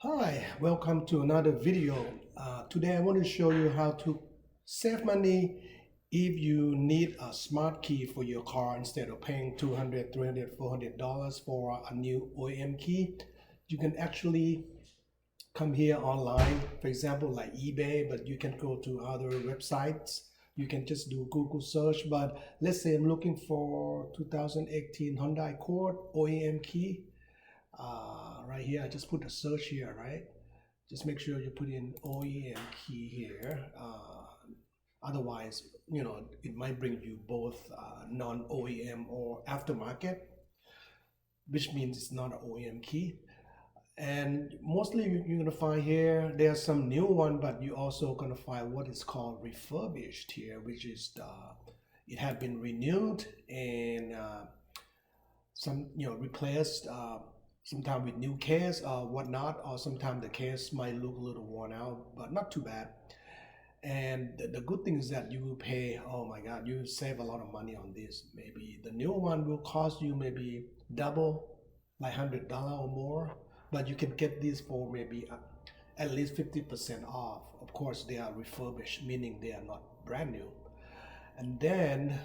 Hi, welcome to another video. Today I want to show you how to save money if you need a smart key for your car instead of paying $200, $300, $400 for a new OEM key. You can actually come here online, for example, like eBay, but you can go to other websites. You can just do Google search, but let's say I'm looking for 2018 Hyundai Accord OEM key. Right here, I just put a search here, right? Just make sure you put in OEM key here. Otherwise, it might bring you both non-OEM or aftermarket, which means it's not an OEM key. And mostly you're gonna find here, there's some new one, but you're also gonna find what is called refurbished here, which is it had been renewed and some replaced sometimes with new case or whatnot, or sometimes the case might look a little worn out, but not too bad. And the good thing is that you will pay, oh my god, you save a lot of money on this. Maybe the new one will cost you maybe double, like $100 or more, but you can get this for maybe at least 50% off. Of course they are refurbished, meaning they are not brand new. And then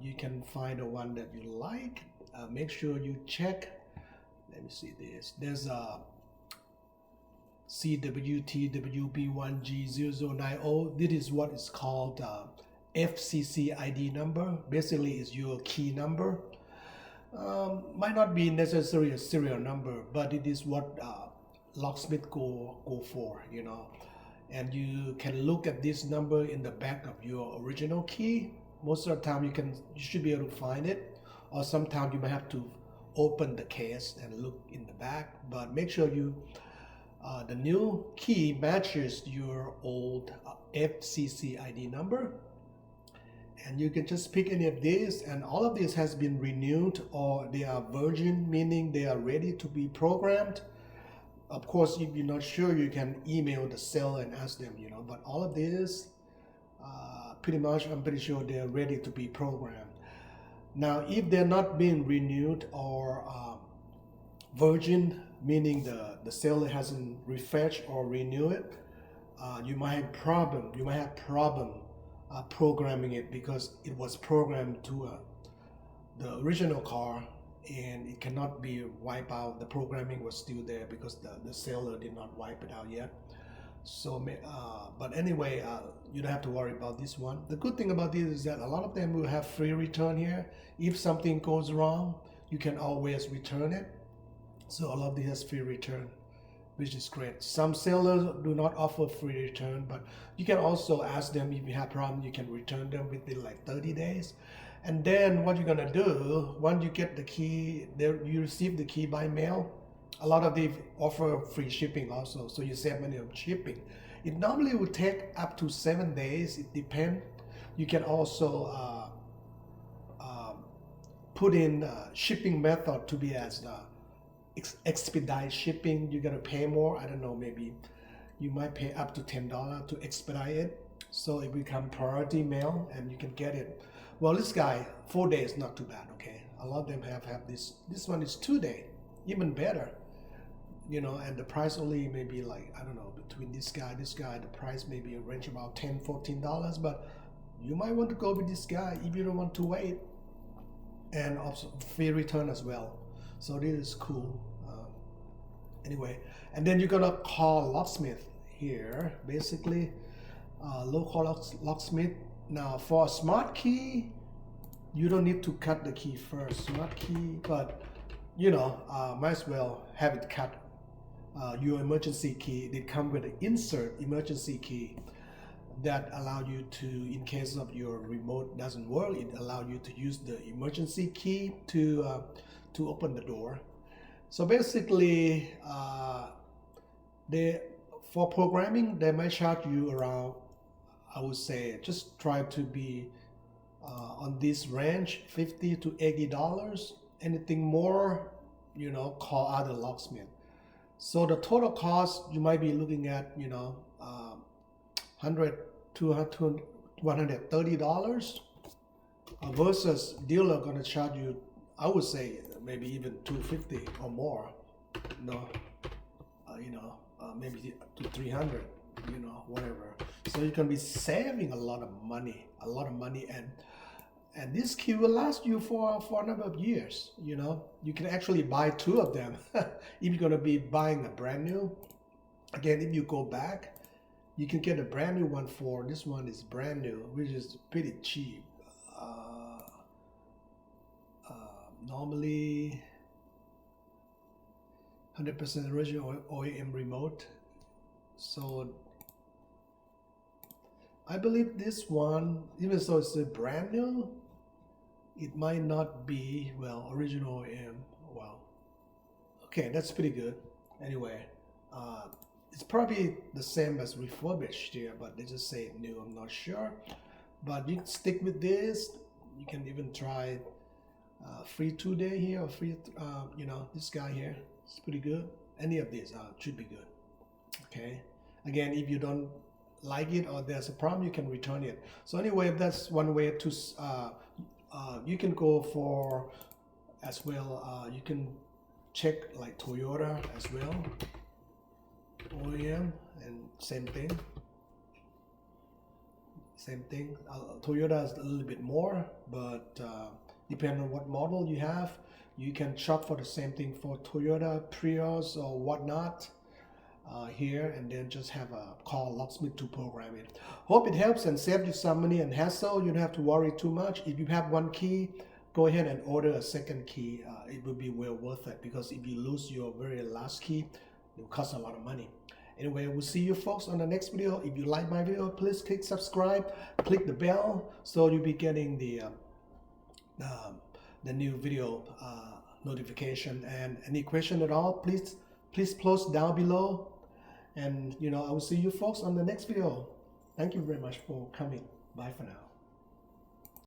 you can find the one that you like. Make sure you check. Let me see this. There's a CWTWB1G0090. This is what is called FCC ID number. Basically, it's your key number. Might not be necessarily a serial number, but it is what locksmith go for, And you can look at this number in the back of your original key. Most of the time, you should be able to find it, or sometimes you might have to open the case and look in the back, but make sure the new key matches your old FCC ID number, and you can just pick any of these, and all of this has been renewed or they are virgin, meaning they are ready to be programmed. Of course, if you're not sure, you can email the seller and ask them, but all of this pretty much, I'm pretty sure they're ready to be programmed. Now, if they're not being renewed or virgin, meaning the seller hasn't refreshed or renewed it, you might have problem. You might have problem programming it because it was programmed to the original car, and it cannot be wiped out. The programming was still there because the seller did not wipe it out yet. So, but anyway, you don't have to worry about this one. The good thing about this is that a lot of them will have free return here. If something goes wrong, you can always return it. So a lot of this has free return, which is great. Some sellers do not offer free return, but you can also ask them if you have problem, you can return them within like 30 days. And then what you're gonna do, once you get the key, you receive the key by mail. A lot of them offer free shipping also, so you save money on shipping. It normally will take up to 7 days. It depends. You can also put in shipping method to be as expedite shipping. You're gonna pay more. I don't know, maybe you might pay up to $10 to expedite it, so it become priority mail and you can get it. Well, this guy 4 days, not too bad. Okay, a lot of them have this. This one is 2 day, even better. And the price only maybe like, I don't know, between this guy, the price may be a range about $10, $14, but you might want to go with this guy if you don't want to wait, and also free return as well. So this is cool. Anyway, and then you're gonna call locksmith here, basically local locksmith. Now for a smart key, you don't need to cut the key first, smart key, but might as well have it cut. Your emergency key, they come with an insert emergency key that allow you to, in case of your remote doesn't work, it allow you to use the emergency key to open the door. So basically, for programming, they might charge you around, I would say, just try to be on this range, $50 to $80. Anything more, call other locksmith. So the total cost you might be looking at, $100 to $130 versus dealer gonna charge you, I would say maybe even $250 or more. maybe to 300, whatever. So you can be saving a lot of money, and this key will last you for a number of years. You can actually buy two of them if you're going to be buying a brand new. Again, if you go back, you can get a brand new one for, this one is brand new, which is pretty cheap. Normally 100% original OEM remote. So I believe this one, even though it's a brand new, it might not be, well, original OEM. Well, okay, that's pretty good. Anyway, it's probably the same as refurbished here, but they just say new, I'm not sure. But you can stick with this. You can even try free 2-day here, or free, this guy here. It's pretty good. Any of these should be good. Okay. Again, if you don't like it or there's a problem, you can return it. So anyway, that's one way to. You can go for as well. You can check like Toyota as well, OEM, and same thing. Toyota is a little bit more, but depending on what model you have, you can shop for the same thing for Toyota, Prius, or whatnot here, and then just have a call locksmith to program it. Hope it helps and saves you some money and hassle. You don't have to worry too much. If you have one key, go ahead and order a second key. It will be well worth it, because if you lose your very last key, it will cost a lot of money. Anyway, we'll see you folks on the next video. If you like my video, please click subscribe, click the bell, so you'll be getting the new video notification. And any question at all, please post down below. And I will see you folks on the next video. Thank you very much for coming. Bye for now.